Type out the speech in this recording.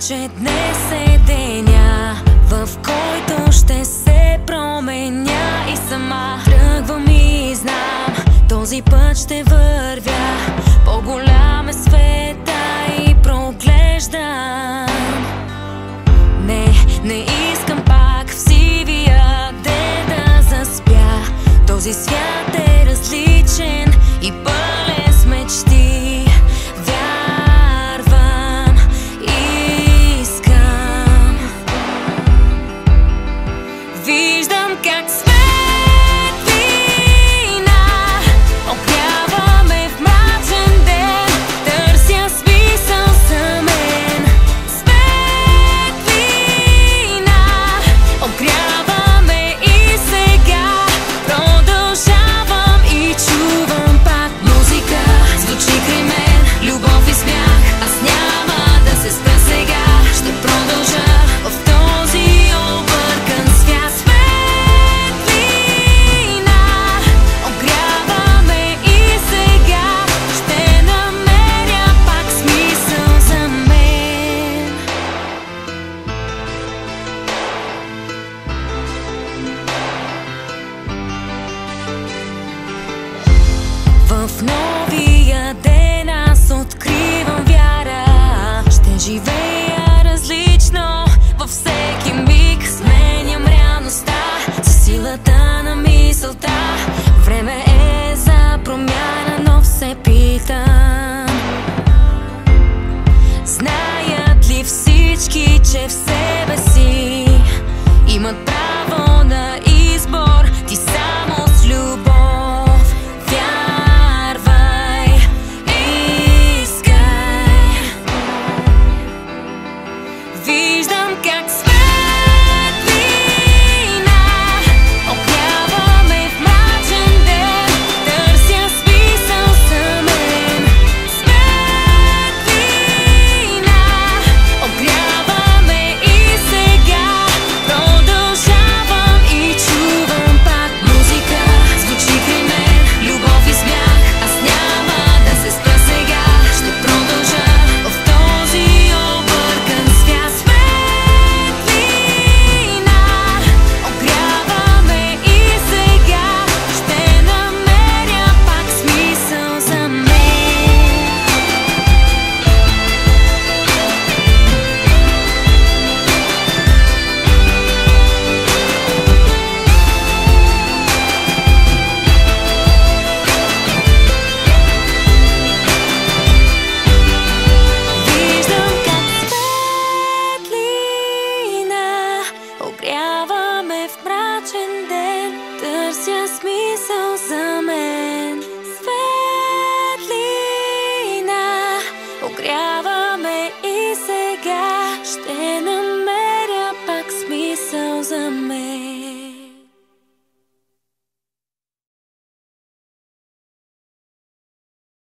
че днес е деня, в който ще се променя. И сама тръгвам и знам, този път ще вървя. По-голям е света и проглеждам. Не искам пак в сивия ден да заспя. Този свят е различен и пълен с мечти. Вярвам, искам. Виждам как светлина огрява ме в мрачен ден. Търся смисъл за мен. Светлина огрява ме и сега продължавам и чувам пак музика. Звучи край мен, любов и смях. Аз няма да се спра сега. Ще продължа в този объркан свят. Светлина огрява ме и сега ще намеря пак смисъл за мен. В новия ден аз откривам вяра. Ще живея различно във всеки миг. Сменям реалността със силата на мисълта. Време е за промяна, но се питам, знаят ли всички, че в себе си имат право на избор? Ти само с любов вярвай, искай. Виждам как светлина огрява ме в мрачен ден. Търся смисъл за мен. Светлина огрява ме и сега продължавам и чувам пак музика. Звучи край мен, любов и смях. Аз няма да се спра сега. Ще продължа в този объркан свят. Светлина огрява ме и сега ще намеря пак смисъл за мен. Виждам как светлина огрява ме в мрачен ден. Търся смисъл за мен. Светлина огрява ме и сега ще намеря